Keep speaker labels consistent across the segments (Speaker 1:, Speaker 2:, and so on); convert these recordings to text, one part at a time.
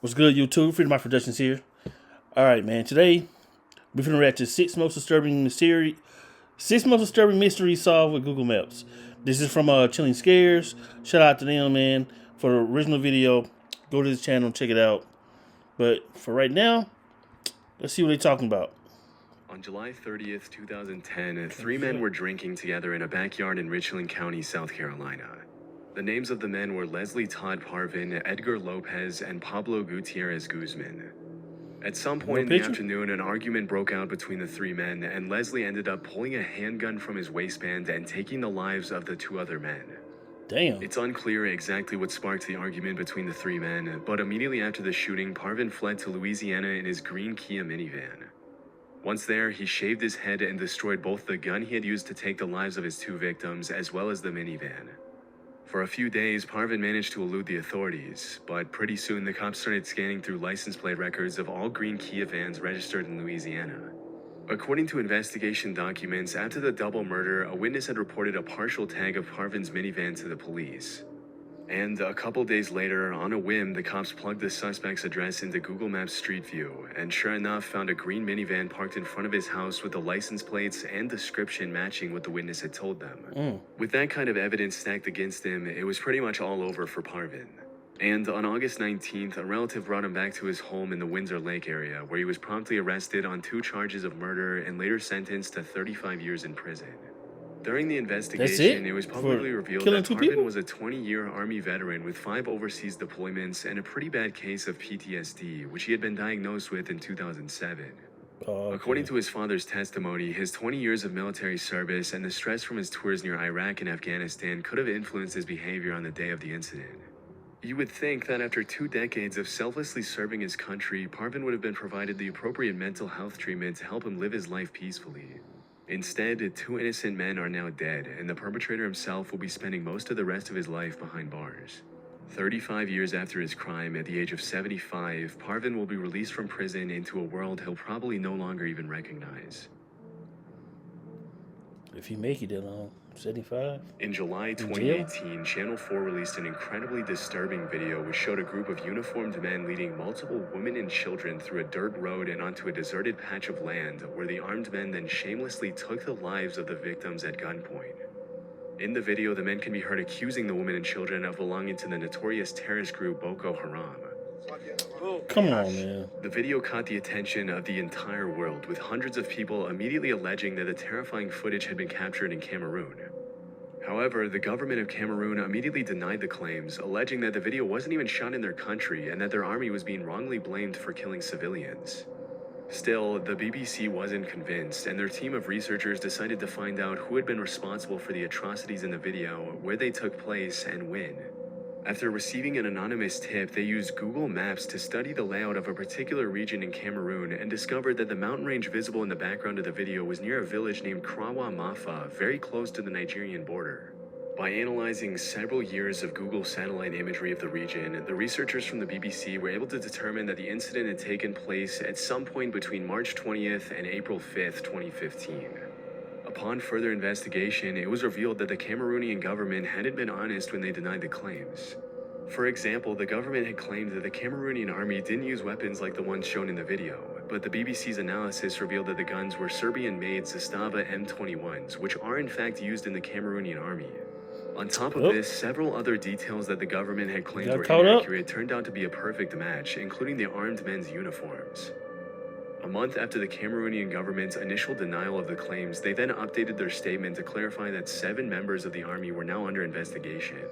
Speaker 1: What's good, YouTube? Freedom of Productions here. All right, man. Today we're gonna react to six most disturbing mysteries solved with Google Maps. This is from Chilling Scares. Shout out to them, man, for the original video. Go to this channel, check it out. But for right now, let's see what they're talking about.
Speaker 2: On July 30th, 2010, three men were drinking together in a backyard in Richland County, South Carolina. The names of the men were Leslie Todd Parvin, Edgar Lopez, and Pablo Gutierrez Guzman. At some point in the afternoon, an argument broke out between the three men, and Leslie ended up pulling a handgun from his waistband and taking the lives of the two other men.
Speaker 1: Damn.
Speaker 2: It's unclear exactly what sparked the argument between the three men, but immediately after the shooting, Parvin fled to Louisiana in his green Kia minivan. Once there, he shaved his head and destroyed both the gun he had used to take the lives of his two victims as well as the minivan. For a few days, Parvin managed to elude the authorities, but pretty soon the cops started scanning through license plate records of all green Kia vans registered in Louisiana. According to investigation documents, after the double murder, a witness had reported a partial tag of Parvin's minivan to the police. And a couple days later, on a whim, the cops plugged the suspect's address into Google Maps Street View, and sure enough, found a green minivan parked in front of his house with the license plates and description matching what the witness had told them. With that kind of evidence stacked against him, it was pretty much all over for Parvin. And on August 19th, a relative brought him back to his home in the Windsor Lake area, where he was promptly arrested on 2 charges of murder and later sentenced to 35 years in prison. During the investigation, it was publicly revealed that Parvin was a 20-year Army veteran with 5 overseas deployments and a pretty bad case of PTSD, which he had been diagnosed with in 2007. According to his father's testimony, his 20 years of military service and the stress from his tours near Iraq and Afghanistan could have influenced his behavior on the day of the incident. You would think that after 2 decades of selflessly serving his country, Parvin would have been provided the appropriate mental health treatment to help him live his life peacefully. Instead, 2 innocent men are now dead, and the perpetrator himself will be spending most of the rest of his life behind bars. 35 years after his crime, at the age of 75, Parvin will be released from prison into a world he'll probably no longer even recognize.
Speaker 1: If you make it that long, 75?
Speaker 2: In July 2018, Channel 4 released an incredibly disturbing video which showed a group of uniformed men leading multiple women and children through a dirt road and onto a deserted patch of land, where the armed men then shamelessly took the lives of the victims at gunpoint. In the video, the men can be heard accusing the women and children of belonging to the notorious terrorist group Boko Haram.
Speaker 1: Come on, man.
Speaker 2: The video caught the attention of the entire world, with hundreds of people immediately alleging that the terrifying footage had been captured in Cameroon. However, the government of Cameroon immediately denied the claims, alleging that the video wasn't even shot in their country and that their army was being wrongly blamed for killing civilians. Still, the BBC wasn't convinced, and their team of researchers decided to find out who had been responsible for the atrocities in the video, where they took place, and when. After receiving an anonymous tip, they used Google Maps to study the layout of a particular region in Cameroon and discovered that the mountain range visible in the background of the video was near a village named Krawa Mafa, very close to the Nigerian border. By analyzing several years of Google satellite imagery of the region, the researchers from the BBC were able to determine that the incident had taken place at some point between March 20th and April 5th, 2015. Upon further investigation, it was revealed that the Cameroonian government hadn't been honest when they denied the claims. For example, the government had claimed that the Cameroonian army didn't use weapons like the ones shown in the video, but the BBC's analysis revealed that the guns were Serbian-made Zastava M21s, which are in fact used in the Cameroonian army. On top of this, several other details that the government had claimed were inaccurate turned out to be a perfect match, including the armed men's uniforms. A month after the Cameroonian government's initial denial of the claims, they then updated their statement to clarify that 7 members of the army were now under investigation.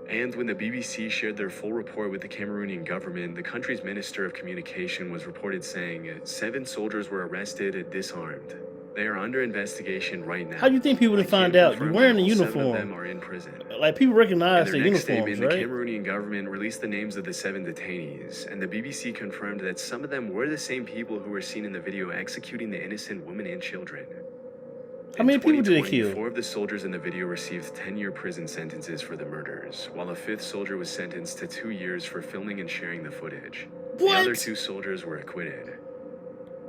Speaker 2: And when the BBC shared their full report with the Cameroonian government, the country's Minister of Communication was reported saying 7 soldiers were arrested, disarmed. They are under investigation right now.
Speaker 1: How do you think people would find out? You're wearing a uniform.
Speaker 2: 7 of them are in prison.
Speaker 1: Like, people recognize their uniforms,
Speaker 2: statement,
Speaker 1: right?
Speaker 2: The Cameroonian government released the names of the 7 detainees, and the BBC confirmed that some of them were the same people who were seen in the video executing the innocent women and children.
Speaker 1: How many people did they kill?
Speaker 2: 4 of the soldiers in the video received 10-year prison sentences for the murders, while a 5th soldier was sentenced to 2 years for filming and sharing the footage. The other 2 soldiers were acquitted.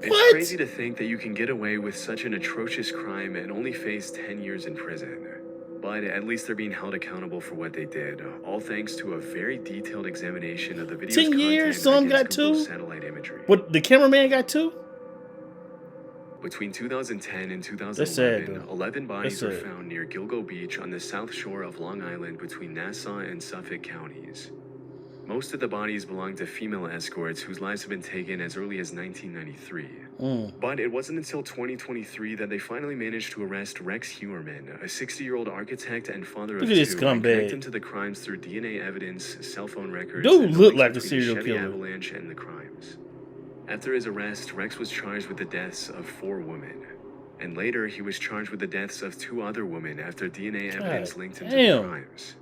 Speaker 2: It's crazy to think that you can get away with such an atrocious crime and only face 10 years in prison. but at least they're being held accountable for what they did, all thanks to a very detailed examination of the video's
Speaker 1: 10 years,
Speaker 2: content
Speaker 1: some got
Speaker 2: against Google's
Speaker 1: 2.
Speaker 2: satellite imagery.
Speaker 1: But the cameraman got 2?
Speaker 2: Between 2010 and
Speaker 1: That's sad,
Speaker 2: 2011,
Speaker 1: though.
Speaker 2: 11 bodies
Speaker 1: That's
Speaker 2: were
Speaker 1: sad.
Speaker 2: found near Gilgo Beach on the south shore of Long Island between Nassau and Suffolk counties. Most of the bodies belonged to female escorts whose lives have been taken as early as 1993. But it wasn't until 2023 that they finally managed to arrest Rex Heuermann, a 60-year-old architect and father of
Speaker 1: Look at this
Speaker 2: 2, and connect him
Speaker 1: scumbag.
Speaker 2: to the crimes through DNA evidence, cell phone records,
Speaker 1: Dude
Speaker 2: and the
Speaker 1: looked
Speaker 2: links
Speaker 1: like a
Speaker 2: between the
Speaker 1: serial
Speaker 2: Chevy
Speaker 1: killer.
Speaker 2: Avalanche and the crimes. After his arrest, Rex was charged with the deaths of 4 women. And later, he was charged with the deaths of 2 other women after DNA evidence linked him to the
Speaker 1: damn.
Speaker 2: crimes.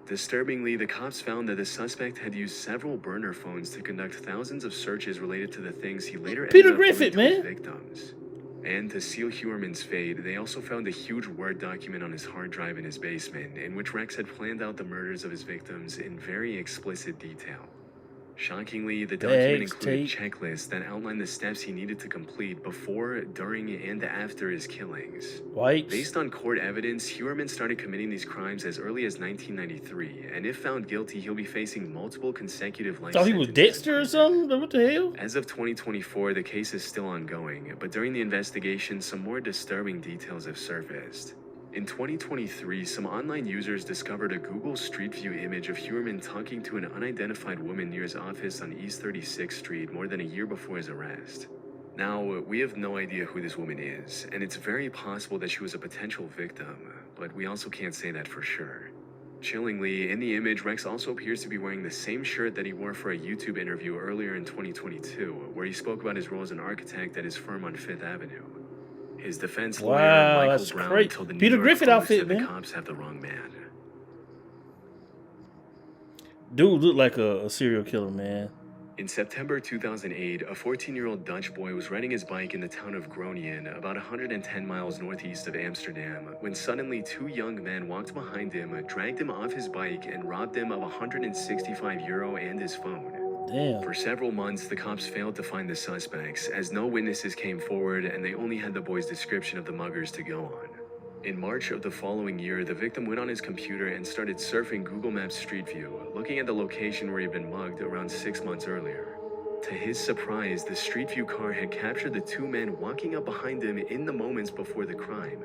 Speaker 2: Disturbingly, the cops found that the suspect had used several burner phones to conduct thousands of searches related to the things he later
Speaker 1: Peter
Speaker 2: ended up
Speaker 1: Griffith,
Speaker 2: doing to his
Speaker 1: man.
Speaker 2: victims. And to seal Heuermann's fate, they also found a huge Word document on his hard drive in his basement, in which Rex had planned out the murders of his victims in very explicit detail. Shockingly, the document
Speaker 1: Bags,
Speaker 2: included
Speaker 1: tape.
Speaker 2: checklists that outlined the steps he needed to complete before, during, and after his killings.
Speaker 1: Wipes.
Speaker 2: Based on court evidence, Heuermann started committing these crimes as early as 1993, and if found guilty, he'll be facing multiple consecutive life
Speaker 1: Thought he was
Speaker 2: sentences in
Speaker 1: Dexter or
Speaker 2: prison.
Speaker 1: something? What the hell?
Speaker 2: As of 2024, the case is still ongoing, but during the investigation, some more disturbing details have surfaced. In 2023, some online users discovered a Google Street View image of Heuermann talking to an unidentified woman near his office on East 36th Street more than a year before his arrest. Now, we have no idea who this woman is, and it's very possible that she was a potential victim, but we also can't say that for sure. Chillingly, in the image, Rex also appears to be wearing the same shirt that he wore for a YouTube interview earlier in 2022, where he spoke about his role as an architect at his firm on Fifth Avenue. His defense lawyer,
Speaker 1: Wow,
Speaker 2: Michael
Speaker 1: that's
Speaker 2: Brown,
Speaker 1: crazy.
Speaker 2: told the New
Speaker 1: Peter
Speaker 2: York
Speaker 1: Griffith
Speaker 2: Post
Speaker 1: outfit,
Speaker 2: that the
Speaker 1: man.
Speaker 2: cops have the wrong man.
Speaker 1: Dude looked like a serial killer, man.
Speaker 2: In September 2008, a 14-year-old Dutch boy was riding his bike in the town of Groningen, about 110 miles northeast of Amsterdam, when suddenly 2 young men walked behind him, dragged him off his bike, and robbed him of €165 and his phone.
Speaker 1: Damn.
Speaker 2: For several months, the cops failed to find the suspects, as no witnesses came forward and they only had the boy's description of the muggers to go on. In March of the following year, the victim went on his computer and started surfing Google Maps Street View, looking at the location where he had been mugged around 6 months earlier. To his surprise, the Street View car had captured the 2 men walking up behind him in the moments before the crime.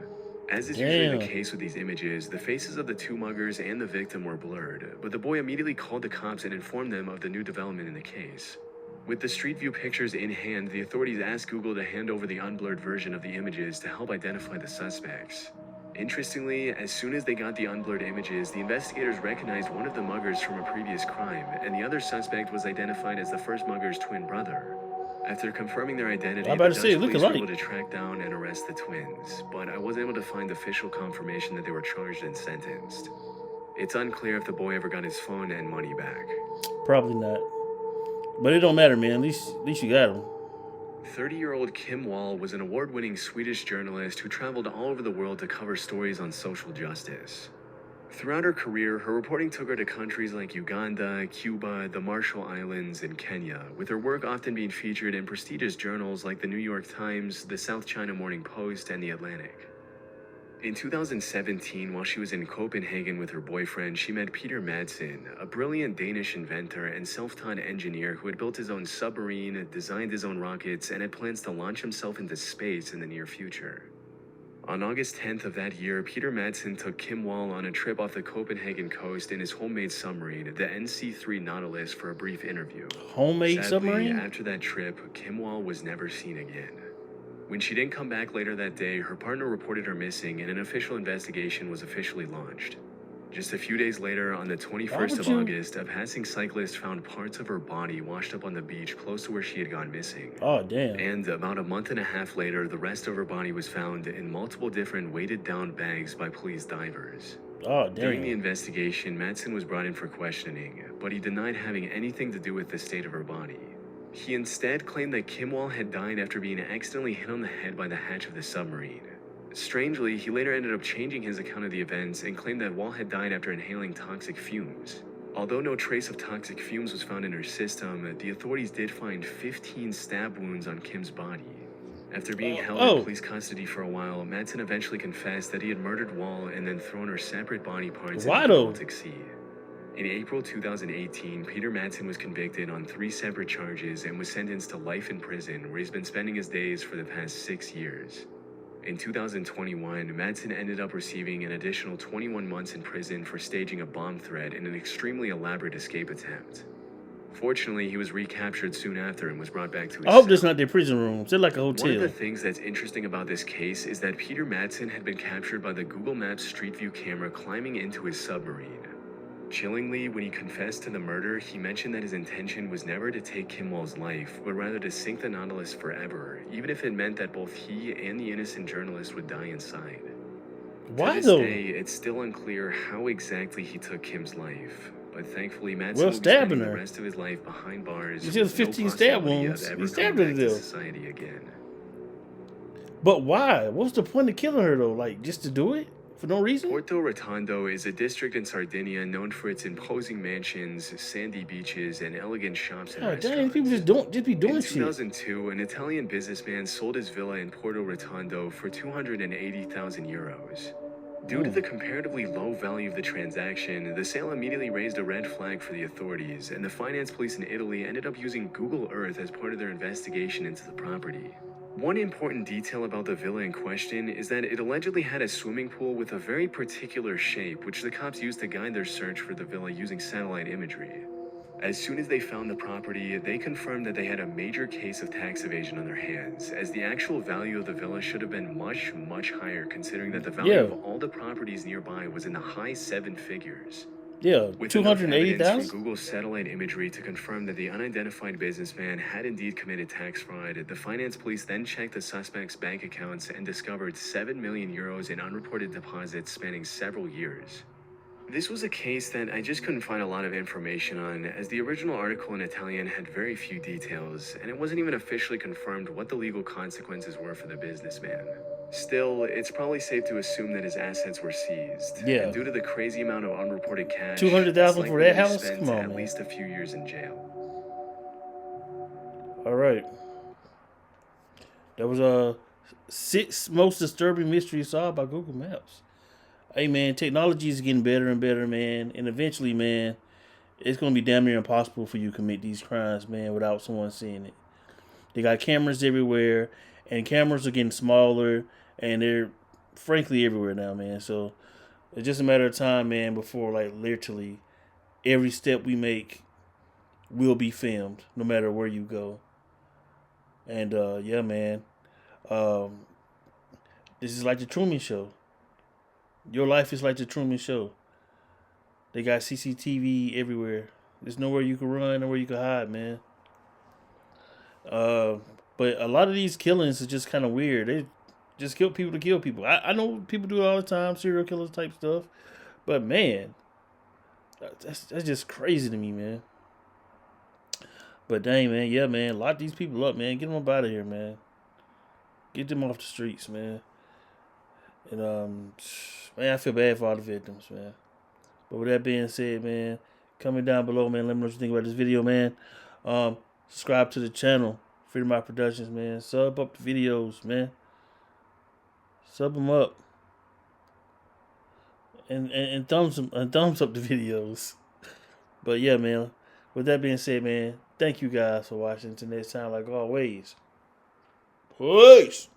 Speaker 2: As is usually the case with these images, the faces of the 2 muggers and the victim were blurred, but the boy immediately called the cops and informed them of the new development in the case. With the Street View pictures in hand, the authorities asked Google to hand over the unblurred version of the images to help identify the suspects. Interestingly, as soon as they got the unblurred images, the investigators recognized one of the muggers from a previous crime, and the other suspect was identified as the first mugger's twin brother. After confirming their identity,
Speaker 1: I'm
Speaker 2: the
Speaker 1: about
Speaker 2: Dutch
Speaker 1: to say, look
Speaker 2: police were
Speaker 1: alike.
Speaker 2: able to track down and arrest the twins, but I wasn't able to find official confirmation that they were charged and sentenced. It's unclear if the boy ever got his phone and money back.
Speaker 1: Probably not. But it don't matter, man. At least you got him.
Speaker 2: 30-year-old Kim Wall was an award-winning Swedish journalist who traveled all over the world to cover stories on social justice. Throughout her career, her reporting took her to countries like Uganda, Cuba, the Marshall Islands, and Kenya, with her work often being featured in prestigious journals like the New York Times, the South China Morning Post, and the Atlantic. In 2017, while she was in Copenhagen with her boyfriend, she met Peter Madsen, a brilliant Danish inventor and self-taught engineer who had built his own submarine, designed his own rockets, and had plans to launch himself into space in the near future. On August 10th of that year, Peter Madsen took Kim Wall on a trip off the Copenhagen coast in his homemade submarine, the NC-3 Nautilus, for a brief interview.
Speaker 1: Homemade
Speaker 2: Sadly,
Speaker 1: submarine?
Speaker 2: after that trip, Kim Wall was never seen again. When she didn't come back later that day, her partner reported her missing and an official investigation was officially launched. Just a few days later, on the 21st of August, a passing cyclist found parts of her body washed up on the beach close to where she had gone missing.
Speaker 1: Oh, damn.
Speaker 2: And about a month and a half later, the rest of her body was found in multiple different weighted down bags by police divers.
Speaker 1: Oh, damn.
Speaker 2: During the investigation, Madsen was brought in for questioning, but he denied having anything to do with the state of her body. He instead claimed that Kim Wall had died after being accidentally hit on the head by the hatch of the submarine. Strangely, he later ended up changing his account of the events and claimed that Wall had died after inhaling toxic fumes. Although no trace of toxic fumes was found in her system, the authorities did find 15 stab wounds on Kim's body. After being held
Speaker 1: oh.
Speaker 2: in police custody for a while, Madsen eventually confessed that he had murdered Wall and then thrown her separate body parts
Speaker 1: Why
Speaker 2: into the
Speaker 1: though?
Speaker 2: Baltic Sea. In April 2018, Peter Madsen was convicted on 3 separate charges and was sentenced to life in prison, where he's been spending his days for the past 6 years. In 2021, Madsen ended up receiving an additional 21 months in prison for staging a bomb threat in an extremely elaborate escape attempt. Fortunately, he was recaptured soon after and was brought back to his
Speaker 1: I hope
Speaker 2: cell.
Speaker 1: this not their prison rooms. They're like a hotel.
Speaker 2: One of the things that's interesting about this case is that Peter Madsen had been captured by the Google Maps Street View camera climbing into his submarine. Chillingly, when he confessed to the murder, he mentioned that his intention was never to take Kim Wall's life, but rather to sink the Nautilus forever, even if it meant that both he and the innocent journalist would die inside.
Speaker 1: Why
Speaker 2: to this
Speaker 1: though?
Speaker 2: day, it's still unclear how exactly he took Kim's life. But thankfully, Madsen
Speaker 1: Well,
Speaker 2: will be
Speaker 1: stabbing
Speaker 2: spending
Speaker 1: her.
Speaker 2: the rest of his life behind bars.
Speaker 1: He has
Speaker 2: with
Speaker 1: 15 stab
Speaker 2: possibility
Speaker 1: wounds.
Speaker 2: of ever
Speaker 1: He stabbed
Speaker 2: coming
Speaker 1: her to
Speaker 2: back to
Speaker 1: death.
Speaker 2: society again.
Speaker 1: But why? What's the point of killing her though? Like just to do it for no reason?
Speaker 2: Porto Rotondo is a district in Sardinia known for its imposing mansions, sandy beaches, and elegant shops and
Speaker 1: God
Speaker 2: restaurants.
Speaker 1: dang, people just be doing
Speaker 2: In
Speaker 1: shit.
Speaker 2: 2002, an Italian businessman sold his villa in Porto Rotondo for 280,000 euros. Due to the comparatively low value of the transaction, the sale immediately raised a red flag for the authorities, and the finance police in Italy ended up using Google Earth as part of their investigation into the property. One important detail about the villa in question is that it allegedly had a swimming pool with a very particular shape, which the cops used to guide their search for the villa using satellite imagery. As soon as they found the property, they confirmed that they had a major case of tax evasion on their hands, as the actual value of the villa should have been much, much higher, considering that the value of all the properties nearby was in the high 7 figures.
Speaker 1: Yeah,
Speaker 2: With enough evidence
Speaker 1: 280,000?
Speaker 2: from Google's satellite imagery to confirm that the unidentified businessman had indeed committed tax fraud, the finance police then checked the suspect's bank accounts and discovered 7 million euros in unreported deposits spanning several years. This was a case that I just couldn't find a lot of information on, as the original article in Italian had very few details, and it wasn't even officially confirmed what the legal consequences were for the businessman. Still, it's probably safe to assume that his assets were seized.
Speaker 1: Yeah.
Speaker 2: And due to the crazy amount of unreported cash,
Speaker 1: 200,000
Speaker 2: it's
Speaker 1: for
Speaker 2: likely
Speaker 1: that
Speaker 2: he
Speaker 1: house?
Speaker 2: spent
Speaker 1: Come on,
Speaker 2: at
Speaker 1: man.
Speaker 2: least a few years in jail.
Speaker 1: All right. That was 6 most disturbing mysteries solved by Google Maps. Hey man, technology is getting better and better, man, and eventually, man, it's gonna be damn near impossible for you to commit these crimes, man, without someone seeing it. They got cameras everywhere, and cameras are getting smaller, and they're frankly everywhere now, man. So it's just a matter of time, man, before like literally every step we make will be filmed, no matter where you go. And yeah, man, this is like the Truman Show. Your life is like the Truman Show. They got CCTV everywhere. There's nowhere you can run, nowhere you can hide, man. But a lot of these killings is just kind of weird. They just kill people to kill people. I know people do it all the time, serial killers type stuff. But man, that's just crazy to me, man. But dang, man, yeah, man, lock these people up, man. Get them up out of here, man. Get them off the streets, man. And man, I feel bad for all the victims, man. But with that being said, man, comment down below, man. Let me know what you think about this video, man. Subscribe to the channel, Freedom Out Productions, man. Sub up the videos, man. Sub them up. And thumbs up the videos. But yeah, man. With that being said, man, thank you guys for watching. Until next time, like always. Peace.